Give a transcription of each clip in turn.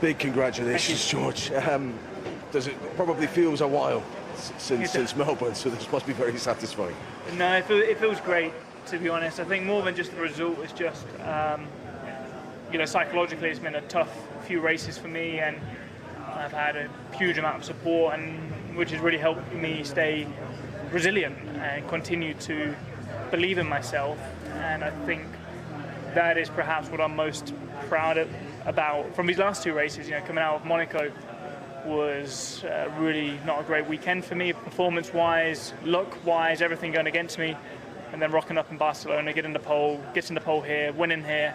Big congratulations, George. Does it probably feels a while since Melbourne, so this must be very satisfying. No, it feels great, to be honest. I think more than just the result, it's just, psychologically it's been a tough few races for me, and I've had a huge amount of support, and which has really helped me stay resilient and continue to believe in myself. And I think that is perhaps what I'm most proud about from these last two races. Coming out of Monaco was really not a great weekend for me, performance-wise, luck-wise, everything going against me. And then rocking up in Barcelona, getting the pole here, winning here.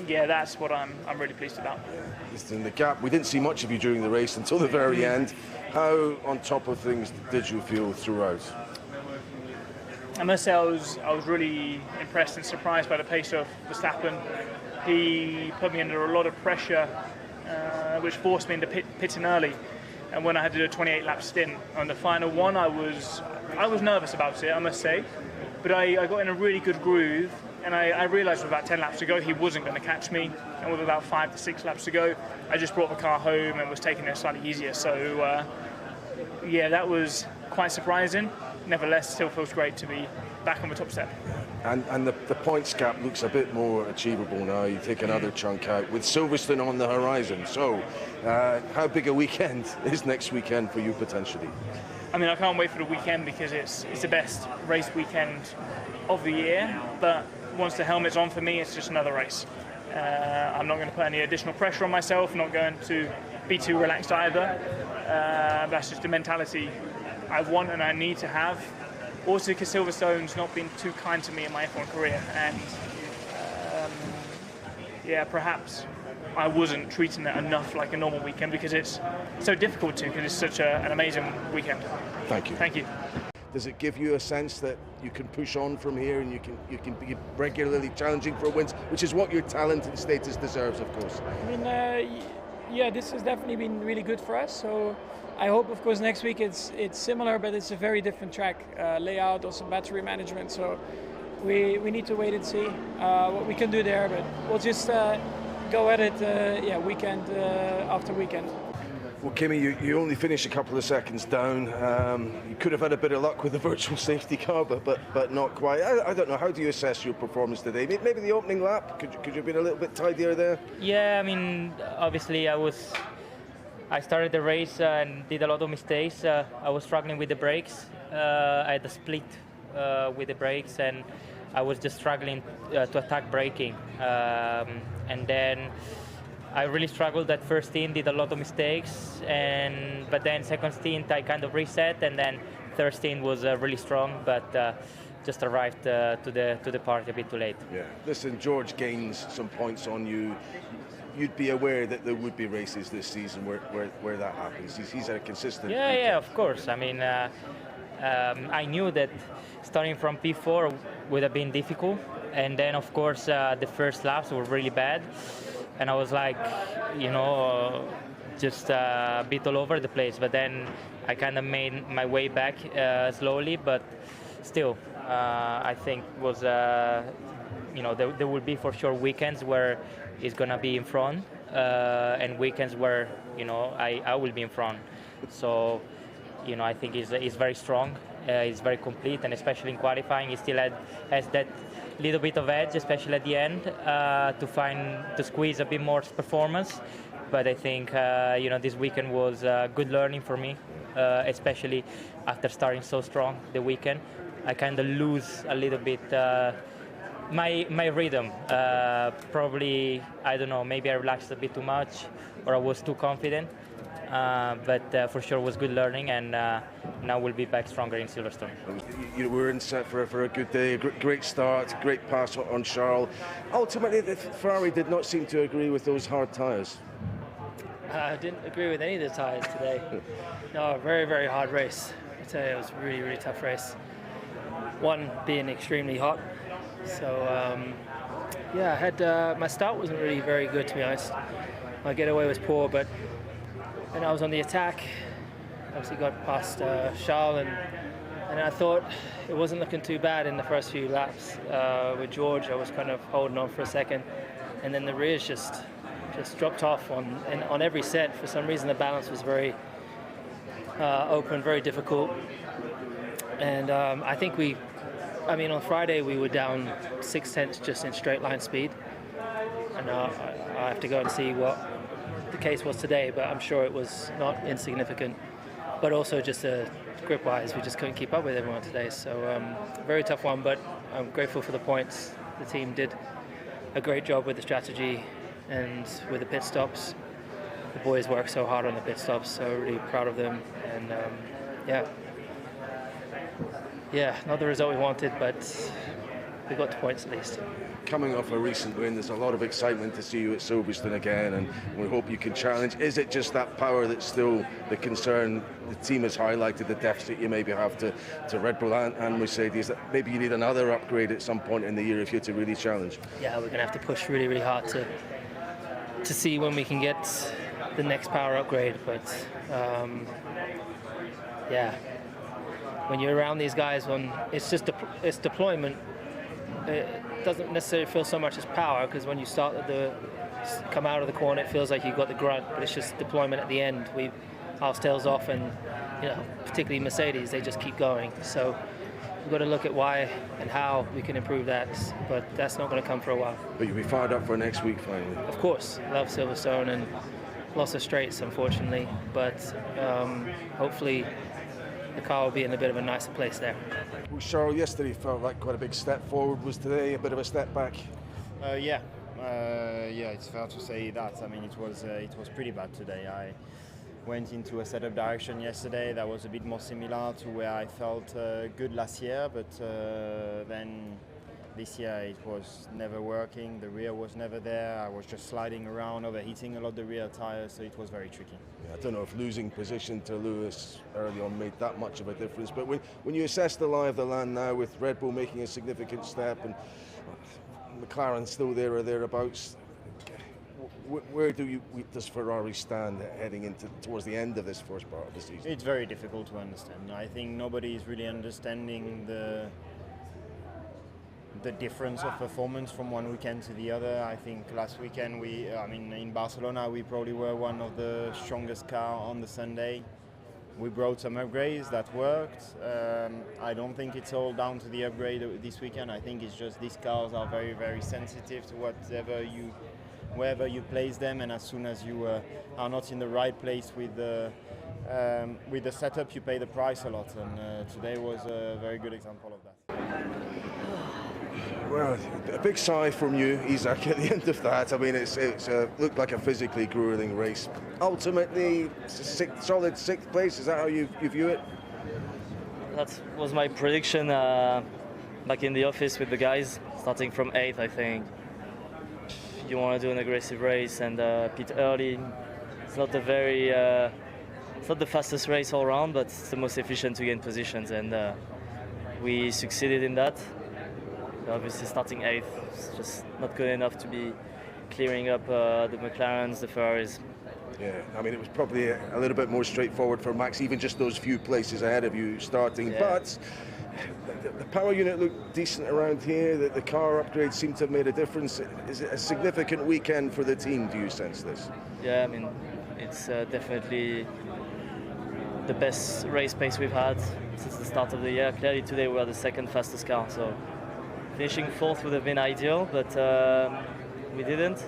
That's what I'm really pleased about. In the gap, we didn't see much of you during the race until the very end. How on top of things did you feel throughout? I must say I was really impressed and surprised by the pace of Verstappen. He put me under a lot of pressure, which forced me into pitting early. And when I had to do a 28-lap stint on the final one, I was nervous about it, I must say. But I got in a really good groove, and I realised with about 10 laps to go he wasn't going to catch me. And with about 5 to 6 laps to go, I just brought the car home and was taking it slightly easier. So, that was quite surprising. Nevertheless, still feels great to be back on the top step. And the points gap looks a bit more achievable now. You take another chunk out with Silverstone on the horizon. So, how big a weekend is next weekend for you potentially? I mean, I can't wait for the weekend because it's the best race weekend of the year. But once the helmet's on for me, it's just another race. I'm not going to put any additional pressure on myself. I'm not going to be too relaxed either. That's just the mentality I want and I need to have. Also, because Silverstone's not been too kind to me in my F1 career, and perhaps I wasn't treating it enough like a normal weekend because it's so difficult to, because it's such an amazing weekend. Thank you. Thank you. Does it give you a sense that you can push on from here and you can be regularly challenging for wins, which is what your talent and status deserves, of course? I mean, this has definitely been really good for us. So I hope, of course, next week it's similar, but it's a very different track layout, also battery management. So we need to wait and see what we can do there. But we'll just go at it, weekend after weekend. Well, Kimi, you only finished a couple of seconds down. You could have had a bit of luck with the virtual safety car, but not quite. I don't know. How do you assess your performance today? Maybe the opening lap. Could you have been a little bit tidier there? Yeah, I mean, obviously I started the race and did a lot of mistakes. I was struggling with the brakes. I had a split with the brakes, and I was just struggling to attack braking. And then I really struggled that first stint, did a lot of mistakes, but then second stint I kind of reset, and then third stint was really strong, but just arrived to the party a bit too late. Yeah. Listen, George gains some points on you. You'd be aware that there would be races this season where that happens. He's a consistent. Yeah, of course. I mean, I knew that starting from P4 would have been difficult, and then of course the first laps were really bad. And I was like, just a bit all over the place. But then I kind of made my way back slowly, but still, I think was, there will be for sure weekends where it's going to be in front and weekends where, I will be in front. So, I think he's very strong. He's very complete, and especially in qualifying, he still has that little bit of edge, especially at the end, to squeeze a bit more performance. But I think this weekend was good learning for me, especially after starting so strong the weekend. I kind of lose a little bit my rhythm. Probably, I don't know, maybe I relaxed a bit too much, or I was too confident. But for sure was good learning, and now we'll be back stronger in Silverstone. You were in set for a good day, a great start, great pass on Charles. Ultimately, the Ferrari did not seem to agree with those hard tyres. I didn't agree with any of the tyres today. No, very, very hard race. I tell you, it was a really, really tough race. One being extremely hot. So, I had my start wasn't really very good, to be honest. My getaway was poor, but then I was on the attack. Obviously got past Charles, and I thought it wasn't looking too bad in the first few laps. With George, I was kind of holding on for a second, and then the rears just just dropped off on every set. For some reason, the balance was very open, very difficult. And I think on Friday we were down 6/10 just in straight line speed. And I have to go and see what the case was today, but I'm sure it was not insignificant. But also just grip-wise, we just couldn't keep up with everyone today. So very tough one, but I'm grateful for the points. The team did a great job with the strategy and with the pit stops. The boys worked so hard on the pit stops, so really proud of them. And not the result we wanted, but we got the points at least. Coming off a recent win, there's a lot of excitement to see you at Silverstone again, and we hope you can challenge. Is it just that power that's still the concern? The team has highlighted the deficit you maybe have to Red Bull and Mercedes. That maybe you need another upgrade at some point in the year if you're to really challenge. Yeah, we're going to have to push really, really hard to see when we can get the next power upgrade. But when you're around these guys, it's deployment. It doesn't necessarily feel so much as power, because when you come out of the corner, it feels like you've got the grunt, but it's just deployment at the end. Our tails off, and particularly Mercedes, they just keep going. So we've got to look at why and how we can improve that, but that's not going to come for a while. But you'll be fired up for next week finally. Of course, love Silverstone and lots of straights, unfortunately, but hopefully the car will be in a bit of a nicer place there. Well, Charles, yesterday felt like quite a big step forward. Was today a bit of a step back? Yeah, it's fair to say that. I mean, it was pretty bad today. I went into a setup direction yesterday that was a bit more similar to where I felt good last year, but then this year it was never working. The rear was never there. I was just sliding around, overheating a lot the rear tires, so it was very tricky. Yeah, I don't know if losing position to Lewis early on made that much of a difference, but when you assess the lie of the land now with Red Bull making a significant step and McLaren still there or thereabouts, where does Ferrari stand heading towards the end of this first part of the season? It's very difficult to understand. I think nobody is really understanding the difference of performance from one weekend to the other. I think last weekend in Barcelona we probably were one of the strongest cars on the Sunday. We brought some upgrades that worked. I don't think it's all down to the upgrade this weekend. I think it's just these cars are very, very sensitive to wherever you place them, and as soon as you are not in the right place with the setup, you pay the price a lot, and today was a very good example of that. Well, a big sigh from you, Isaac, at the end of that. I mean, it's looked like a physically grueling race. Ultimately, solid 6th place, is that how you view it? That was my prediction back in the office with the guys, starting from 8th, I think. You want to do an aggressive race and pit early. It's not it's not the fastest race all around, but it's the most efficient to gain positions, and we succeeded in that. Obviously, starting 8th is just not good enough to be clearing up the McLarens, the Ferraris. Yeah, I mean, it was probably a little bit more straightforward for Max, even just those few places ahead of you starting. Yeah. But the power unit looked decent around here. The car upgrades seem to have made a difference. Is it a significant weekend for the team? Do you sense this? Yeah, I mean, it's definitely the best race pace we've had since the start of the year. Clearly today we are the 2nd fastest car, so finishing 4th would have been ideal, but we didn't.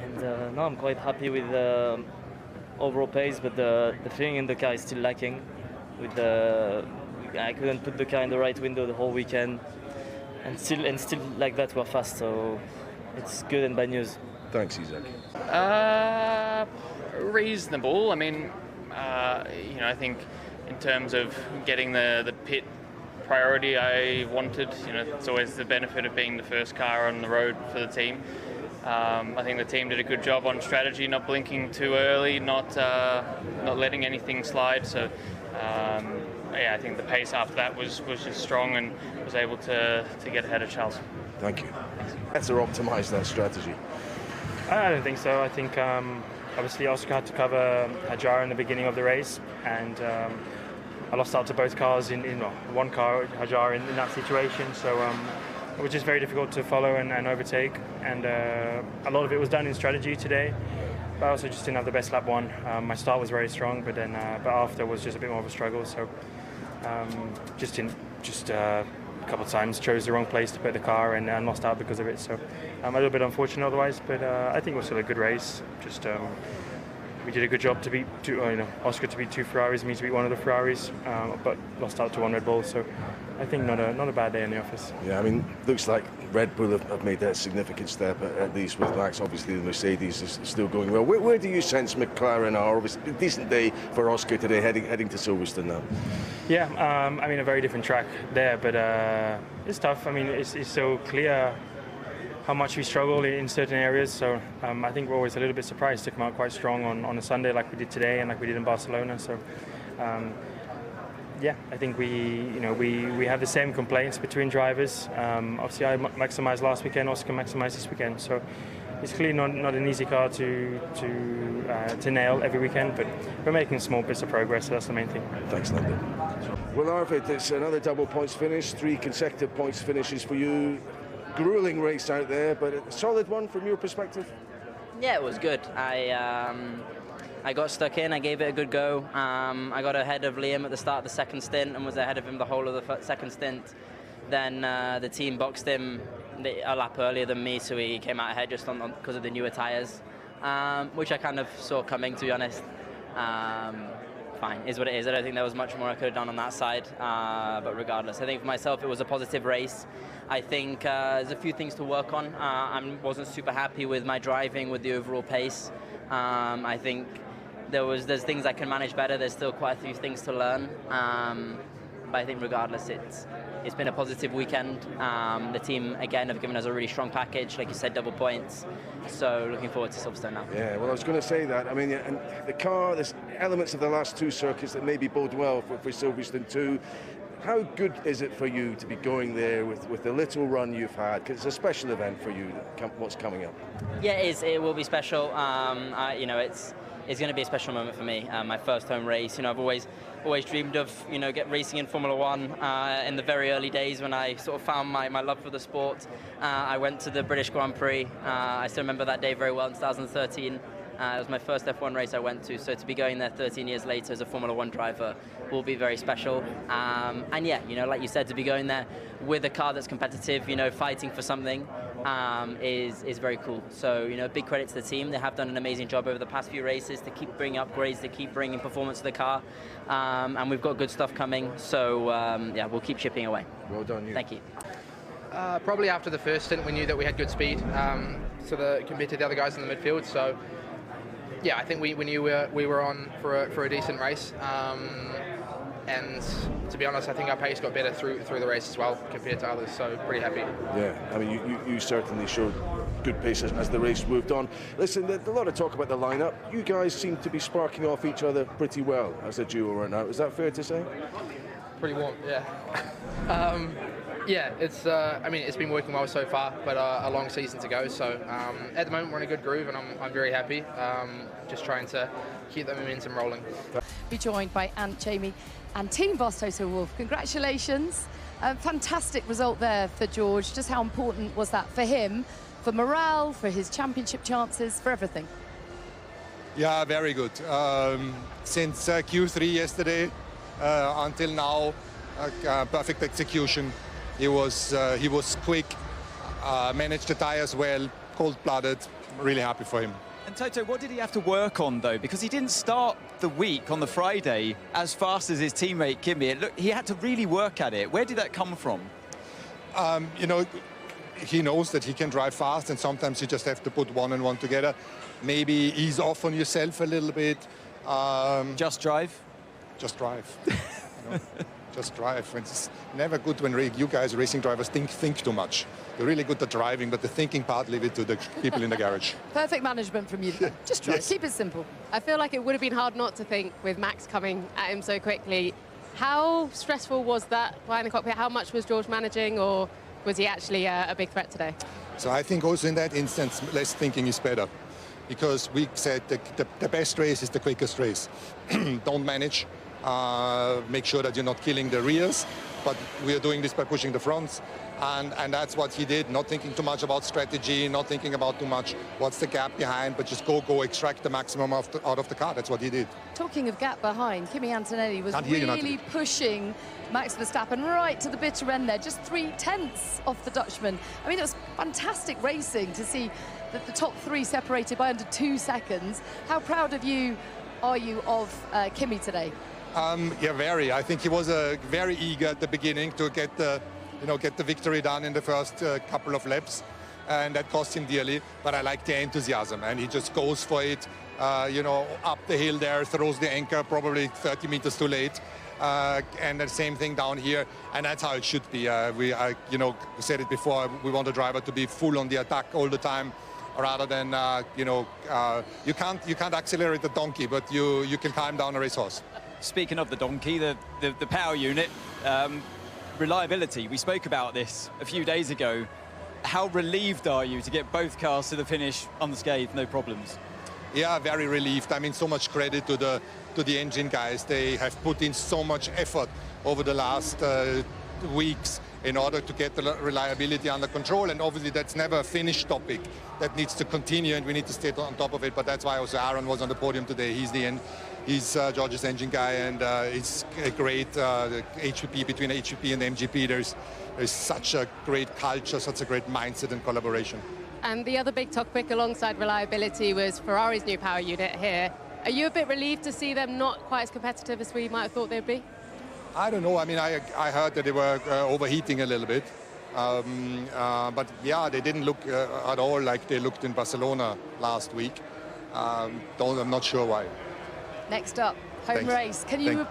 And no, I'm quite happy with the overall pace, but the feeling in the car is still lacking. I couldn't put the car in the right window the whole weekend, and still like that we're fast, so it's good and bad news. Thanks, Isaac. Reasonable. I mean, I think in terms of getting the pit priority I wanted, it's always the benefit of being the first car on the road for the team. I think the team did a good job on strategy, not blinking too early, not letting anything slide. So, I think the pace after that was just strong and was able to get ahead of Charles. Thank you. Better optimise that strategy. I don't think so. I think obviously Oscar had to cover Hajar in the beginning of the race, and I lost out to both cars in one car, Hajar, in that situation. So which is very difficult to follow and overtake. And a lot of it was done in strategy today, but I also just didn't have the best lap one. My start was very strong, but then but after was just a bit more of a struggle. So a couple of times chose the wrong place to put the car and lost out because of it. So a little bit unfortunate otherwise, but I think it was still a good race. Just we did a good job to beat Oscar to beat 2 Ferraris, me to beat one of the Ferraris, but lost out to 1 Red Bull. So I think not a bad day in the office. Yeah, I mean, looks like Red Bull have made that significant step, at least with Max. Obviously, the Mercedes is still going well. Where do you sense McLaren are? Obviously, a decent day for Oscar today, heading to Silverstone now. Yeah, I mean, a very different track there, but it's tough. I mean, it's so clear how much we struggle in certain areas. So I think we're always a little bit surprised to come out quite strong on a Sunday like we did today and like we did in Barcelona. So yeah, I think we have the same complaints between drivers. Obviously, I maximised last weekend, Oscar maximised this weekend. So it's clearly not an easy car to nail every weekend, but we're making small bits of progress, so that's the main thing. Thanks, Lando. Well, Arvid, it's another double points finish, 3 consecutive points finishes for you. Grueling race out there, but a solid one from your perspective? Yeah, it was good. I got stuck in, I gave it a good go. I got ahead of Liam at the start of the second stint and was ahead of him the whole of the second stint. Then the team boxed him a lap earlier than me, so he came out ahead just because of the newer tyres, which I kind of saw coming, to be honest. Fine, is what it is. I don't think there was much more I could have done on that side, but regardless, I think for myself it was a positive race. I think there's a few things to work on. I wasn't super happy with my driving, with the overall pace. I think there's things I can manage better. There's still quite a few things to learn, but I think regardless, it's been a positive weekend. The team again have given us a really strong package, like you said, double points. So looking forward to Silverstone now. Yeah, well, I was going to say that. I mean, and the car, there's elements of the last 2 circuits that maybe bode well for Silverstone too. How good is it for you to be going there with the little run you've had? Because it's a special event for you, what's coming up. Yeah, it is. It will be special. It's going to be a special moment for me. My first home race. I've always dreamed of get racing in Formula One. In the very early days when I sort of found my love for the sport, I went to the British Grand Prix. I still remember that day very well in 2013. It was my first F1 race I went to, so to be going there 13 years later as a Formula One driver will be very special. And yeah, like you said, to be going there with a car that's competitive, fighting for something, is very cool. So, big credit to the team. They have done an amazing job over the past few races to keep bringing upgrades, to keep bringing performance to the car. And we've got good stuff coming. So, yeah, we'll keep chipping away. Well done, you. Thank you. Probably after the first stint, we knew that we had good speed compared to the other guys in the midfield. So, yeah, I think we knew we were on for a decent race. And to be honest, I think our pace got better through the race as well compared to others. So pretty happy. Yeah, I mean, you certainly showed good pace as the race moved on. Listen, there's a lot of talk about the lineup. You guys seem to be sparking off each other pretty well as a duo right now. Is that fair to say? Pretty warm, yeah. Yeah, it's been working well so far, but a long season to go. So at the moment we're in a good groove, and I'm very happy. Just trying to keep the momentum rolling. Be joined by Aunt Jamie and Team Boss Toto Wolff. Congratulations! A fantastic result there for George. Just how important was that for him, for morale, for his championship chances, for everything? Yeah, very good. Since Q3 yesterday until now, perfect execution. He was quick, managed the tires well, cold-blooded. Really happy for him. And Toto, what did he have to work on though? Because he didn't start the week on the Friday as fast as his teammate Kimi. He had to really work at it. Where did that come from? He knows that he can drive fast, and sometimes you just have to put one and one together. Maybe ease off on yourself a little bit. Just drive? Just drive. Just drive. It's never good when you guys, racing drivers, think too much. You're really good at driving, but the thinking part, leave it to the people in the garage. Perfect management from you. Just drive. Yes. Keep it simple. I feel like it would have been hard not to think with Max coming at him so quickly. How stressful was that behind the cockpit? How much was George managing, or was he actually a big threat today? So I think also in that instance, less thinking is better. Because we said the best race is the quickest race. Don't manage. Make sure that you're not killing the rears, but we are doing this by pushing the fronts. And that's what he did, not thinking too much about strategy, not thinking about too much what's the gap behind, but just go extract the maximum out of the car. That's what he did. Talking of gap behind, Kimi Antonelli was Can't hear you, really Natalie. pushing Max Verstappen right to the bitter end there, just 3/10 off the Dutchman. I mean, it was fantastic racing to see the top three separated by under 2 seconds. How proud of you are you of Kimi today? Yeah, very. I think he was very eager at the beginning to get the victory done in the first couple of laps, and that cost him dearly. But I like the enthusiasm, and he just goes for it. Up the hill there, throws the anchor probably 30 meters too late, and the same thing down here, and that's how it should be. We said it before. We want the driver to be full on the attack all the time, rather than you can't accelerate the donkey, but you can calm down a racehorse. Speaking of the donkey, the power unit, reliability, we spoke about this a few days ago. How relieved are you to get both cars to the finish unscathed, no problems? Yeah, very relieved. I mean, so much credit to the engine guys. They have put in so much effort over the last weeks in order to get the reliability under control, and obviously that's never a finished topic. That needs to continue, and we need to stay on top of it. But that's why also Aaron was on the podium today. He's George's engine guy, and it's a great HPP between HPP and MGP. There's such a great culture, such a great mindset and collaboration. And the other big topic alongside reliability was Ferrari's new power unit here. Are you a bit relieved to see them not quite as competitive as we might have thought they'd be? I don't know. I mean, I heard that they were overheating a little bit. But yeah, they didn't look at all like they looked in Barcelona last week. I'm not sure why. Next up, home Thanks. race.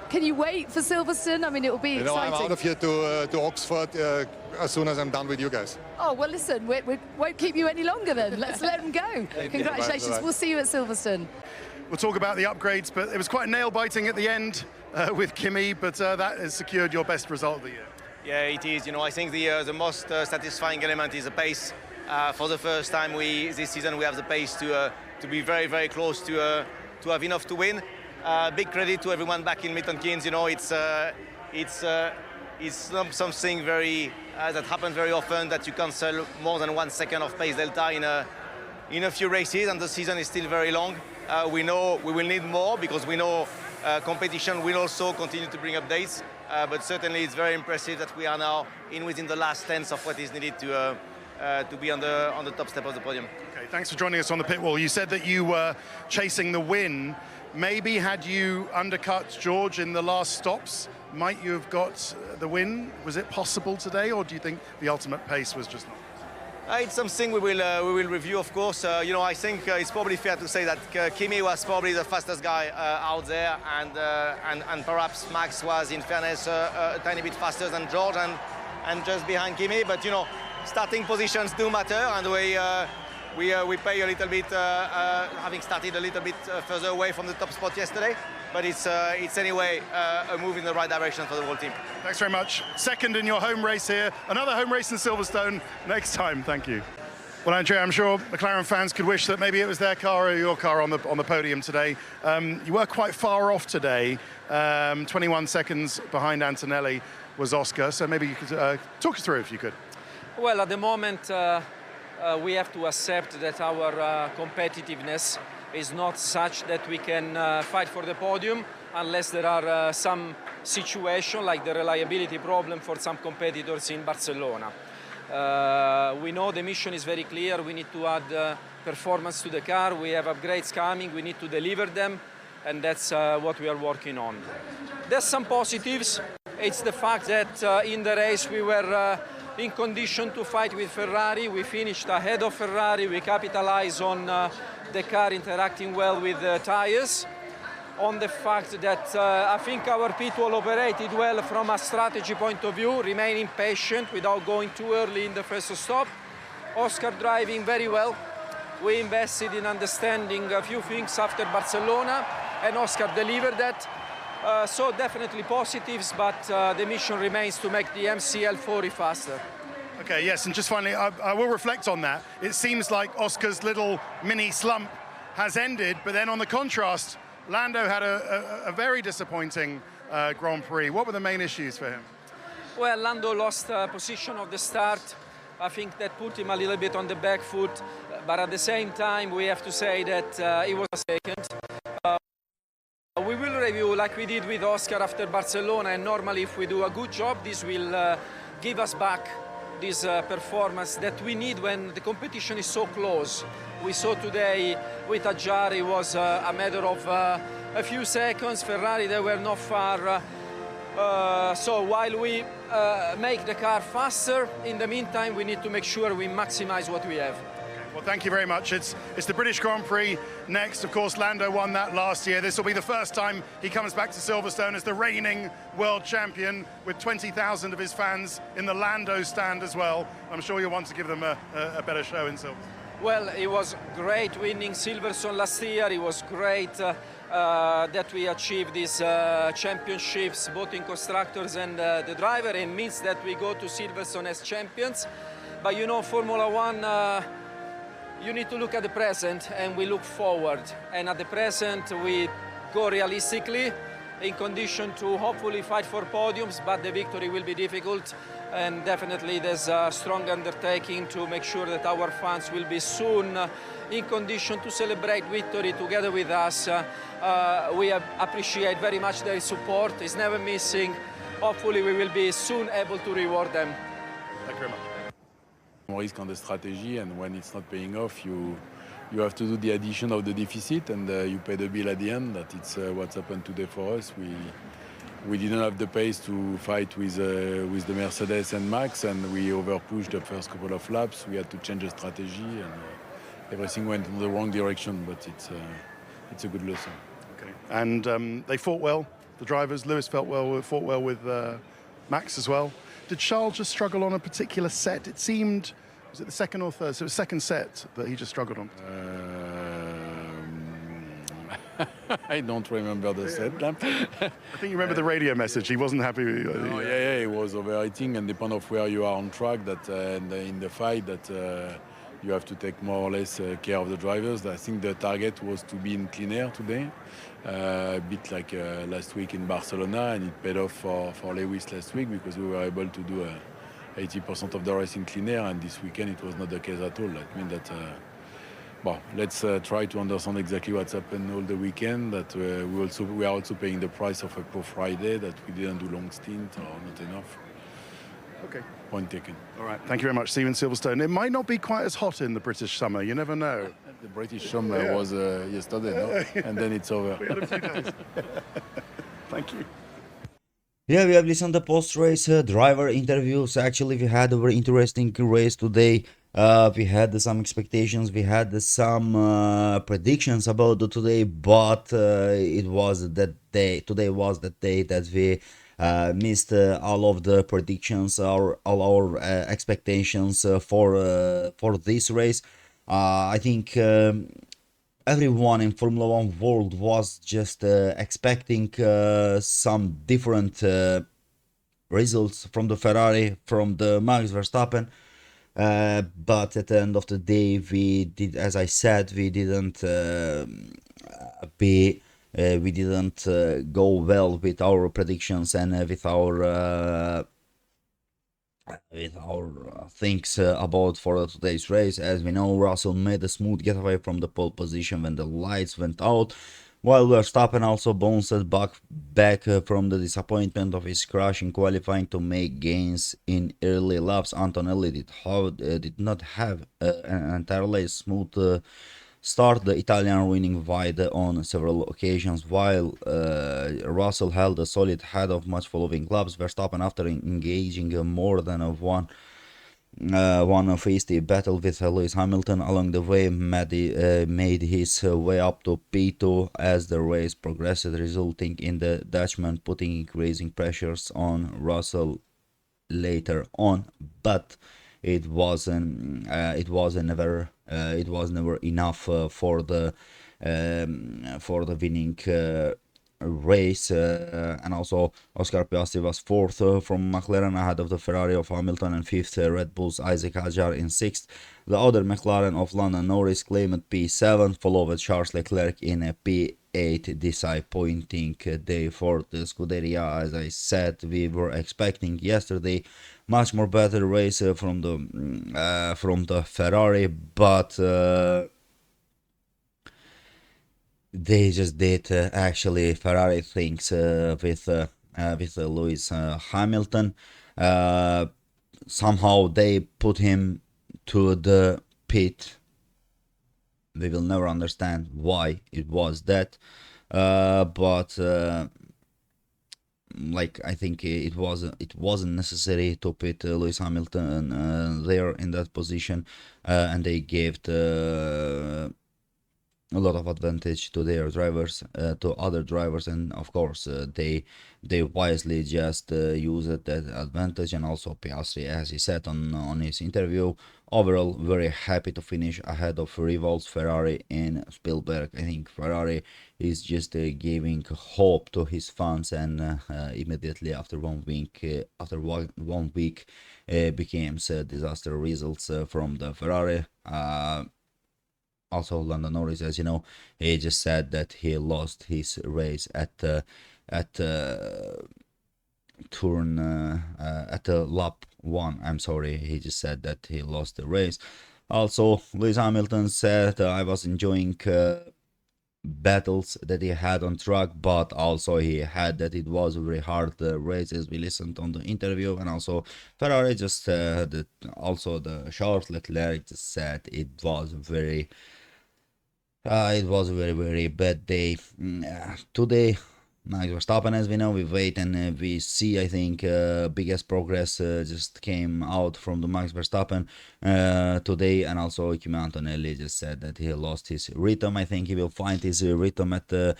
Can you wait for Silverstone? I mean, it will be exciting. I'm out of here to Oxford as soon as I'm done with you guys. Oh, well, listen, we won't keep you any longer then. Let's let them go. Congratulations. Bye-bye. We'll see you at Silverstone. We'll talk about the upgrades, but it was quite nail-biting at the end with Kimi, but that has secured your best result of the year. Yeah, it is. I think the most satisfying element is the pace. For the first time this season, we have the pace to be very, very close to have enough to win. Big credit to everyone back in Milton Keynes. It's not something very that happens very often, that you cancel more than 1 second of pace delta in a few races, and the season is still very long. We know we will need more, because we know competition will also continue to bring updates. But certainly it's very impressive that we are now within the last tenths of what is needed to be on the top step of the podium. Okay, thanks for joining us on the pit wall. You said that you were chasing the win. Maybe had you undercut George in the last stops, might you have got the win? Was it possible today, or do you think the ultimate pace was just not? It's something we will review, of course. I think it's probably fair to say that Kimi was probably the fastest guy out there, and perhaps Max was, in fairness, a tiny bit faster than George, and just behind Kimi. But starting positions do matter, and we pay a little bit, having started a little bit further away from the top spot yesterday. But it's anyway a move in the right direction for the whole team. Thanks very much. Second in your home race here. Another home race in Silverstone next time. Thank you. Well, Andrea, I'm sure McLaren fans could wish that maybe it was their car or your car on the podium today. You were quite far off today. 21 seconds behind Antonelli was Oscar. So maybe you could talk us through if you could. Well, at the moment, we have to accept that our competitiveness is not such that we can fight for the podium unless there are some situation like the reliability problem for some competitors in Barcelona. We know the mission is very clear. We need to add performance to the car. We have upgrades coming. We need to deliver them, and that's what we are working on. There's some positives. It's the fact that in the race we were in condition to fight with Ferrari. We finished ahead of Ferrari. We capitalized on the car interacting well with the tires. On the fact that I think our pit wall operated well from a strategy point of view, remaining patient without going too early in the first stop. Oscar driving very well. We invested in understanding a few things after Barcelona, and Oscar delivered that. So definitely positives, but the mission remains to make the MCL 40 faster. Okay, yes, and just finally, I will reflect on that. It seems like Oscar's little mini slump has ended, but then on the contrast, Lando had a very disappointing Grand Prix. What were the main issues for him? Well, Lando lost position of the start. I think that put him a little bit on the back foot, but at the same time, we have to say that he was second. We will review like we did with Oscar after Barcelona, and normally if we do a good job, this will give us back this performance that we need when the competition is so close. We saw today with Adjar, it was a matter of a few seconds. Ferrari, they were not far. So while we make the car faster, in the meantime, we need to make sure we maximize what we have. Well, thank you very much. It's the British Grand Prix next. Of course, Lando won that last year. This will be the first time he comes back to Silverstone as the reigning world champion, with 20,000 of his fans in the Lando stand as well. I'm sure you'll want to give them a better show in Silverstone. Well, it was great winning Silverstone last year. It was great that we achieved these championships, both in constructors and the driver. It means that we go to Silverstone as champions. But you know, Formula One, you need to look at the present, and we look forward. And at the present, we go realistically, in condition to hopefully fight for podiums, but the victory will be difficult. And definitely there's a strong undertaking to make sure that our fans will be soon in condition to celebrate victory together with us. We appreciate very much their support. It's never missing. Hopefully we will be soon able to reward them. Thank you very much. On risque on the strategy, and when it's not paying off, you have to do the addition of the deficit, and you pay the bill at the end. That it's what's happened today for us. We didn't have the pace to fight with the Mercedes and Max, and we overpushed the first couple of laps. We had to change the strategy, and everything went in the wrong direction. But it's a good lesson. Okay. And they fought well. The drivers, Lewis fought well with Max as well. Did Charles just struggle on a particular set? It seemed, was it the second or third? So it was second set that he just struggled on. I don't remember the set. I think you remember the radio message. He wasn't happy with Oh, yeah, he was overheating, and depending on where you are on track, that and in the fight, that you have to take more or less care of the drivers. I think the target was to be in clean air today, a bit like last week in Barcelona, and it paid off for Lewis last week because we were able to do 80% of the race in clean air, and this weekend it was not the case at all. That means that, let's try to understand exactly what's happened all the weekend, that we are also paying the price of a poor Friday, that we didn't do long stint or not enough. Okay. Point taken. All right, thank you very much, Steven Silverstone. It might not be quite as hot in the British summer, you never know. The British summer was yesterday, no? And then it's over. We had a few days. Thank you. Yeah, we have listened to post-race driver interviews. Actually, we had a very interesting race today. We had some expectations, we had some predictions about today, but it was that day. Today was the day that we missed all of the predictions, all our expectations for this race. I think everyone in Formula One world was just expecting some different results from the Ferrari, from the Max Verstappen. But at the end of the day, we did, as I said, we didn't go well with our predictions and with our things about for today's race. As we know, Russell made a smooth getaway from the pole position when the lights went out, while Verstappen also bounced back from the disappointment of his crash in qualifying to make gains in early laps. Antonelli did not have an entirely smooth start, the Italian winning wide on several occasions, while Russell held a solid head of much following laps. Verstappen, after engaging more than one feisty battle with Lewis Hamilton along the way, made his way up to P2 as the race progressed, resulting in the Dutchman putting increasing pressures on Russell later on. But it was never enough for the winning race, and also Oscar Piastri was fourth from McLaren, ahead of the Ferrari of Hamilton, and fifth Red Bull's Isaac Hadjar in sixth. The other McLaren of Lando Norris claimed P7, followed Charles Leclerc in 8th disappointing day for the Scuderia. As I said, we were expecting yesterday much more better race from the Ferrari, but they just did actually Ferrari things with Lewis Hamilton. Somehow they put him to the pit. We will never understand why it was that, but like I think it wasn't necessary to put Lewis Hamilton there in that position, and they gave a lot of advantage to their drivers, to other drivers, and of course they wisely just used that advantage. And also Piastri, as he said on his interview, overall very happy to finish ahead of rivals Ferrari in Spielberg. I think Ferrari is just giving hope to his fans, and immediately after 1 week, became disaster results from the Ferrari. Also, Lando Norris, as you know, he just said that he lost his race at turn at lap 1. I'm sorry, he just said that he lost the race. Also, Lewis Hamilton said, I was enjoying battles that he had on track, but also he had that it was a very hard race, as we listened on the interview. And also Ferrari just said, also the Charles Leclerc just said it was a very very bad day. Today, Max Verstappen, as we know, we wait and we see. I think biggest progress just came out from the Max Verstappen today, and also Kimi Antonelli just said that he lost his rhythm. I think he will find his rhythm at the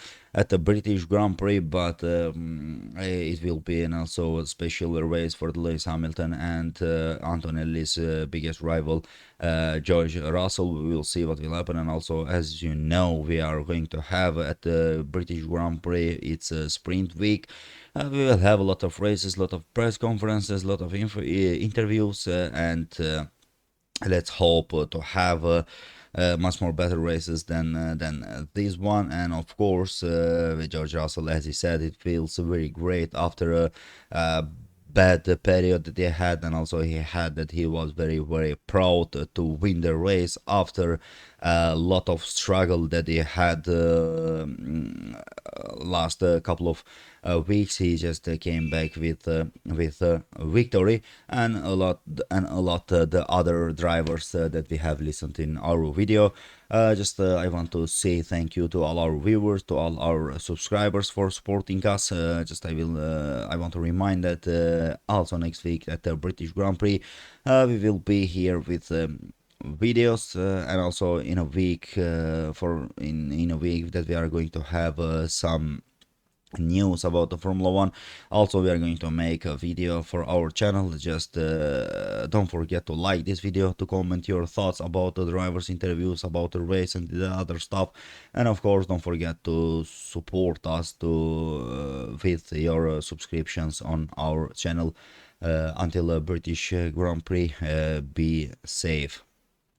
British Grand Prix, but it will be also a special race for Lewis Hamilton and Antonelli's biggest rival, George Russell. We will see what will happen. And also, as you know, we are going to have at the British Grand Prix, it's a sprint week. We will have a lot of races, a lot of press conferences, a lot of interviews, and let's hope to have much more better races than this one. And of course, with George Russell, as he said, it feels very great after a bad period that he had, and also he had that he was very proud to win the race after a lot of struggle that he had last couple of weeks. He just came back with a victory, and a lot the other drivers that we have listened in our video. I want to say thank you to all our viewers, to all our subscribers for supporting us. I want to remind that also next week at the British Grand Prix we will be here with videos, and also in a week in a week that we are going to have some news about the Formula 1. Also, we are going to make a video for our channel. Just don't forget to like this video, to comment your thoughts about the drivers' interviews, about the race and the other stuff, and of course don't forget to support us with your subscriptions on our channel. Until the British Grand Prix, be safe.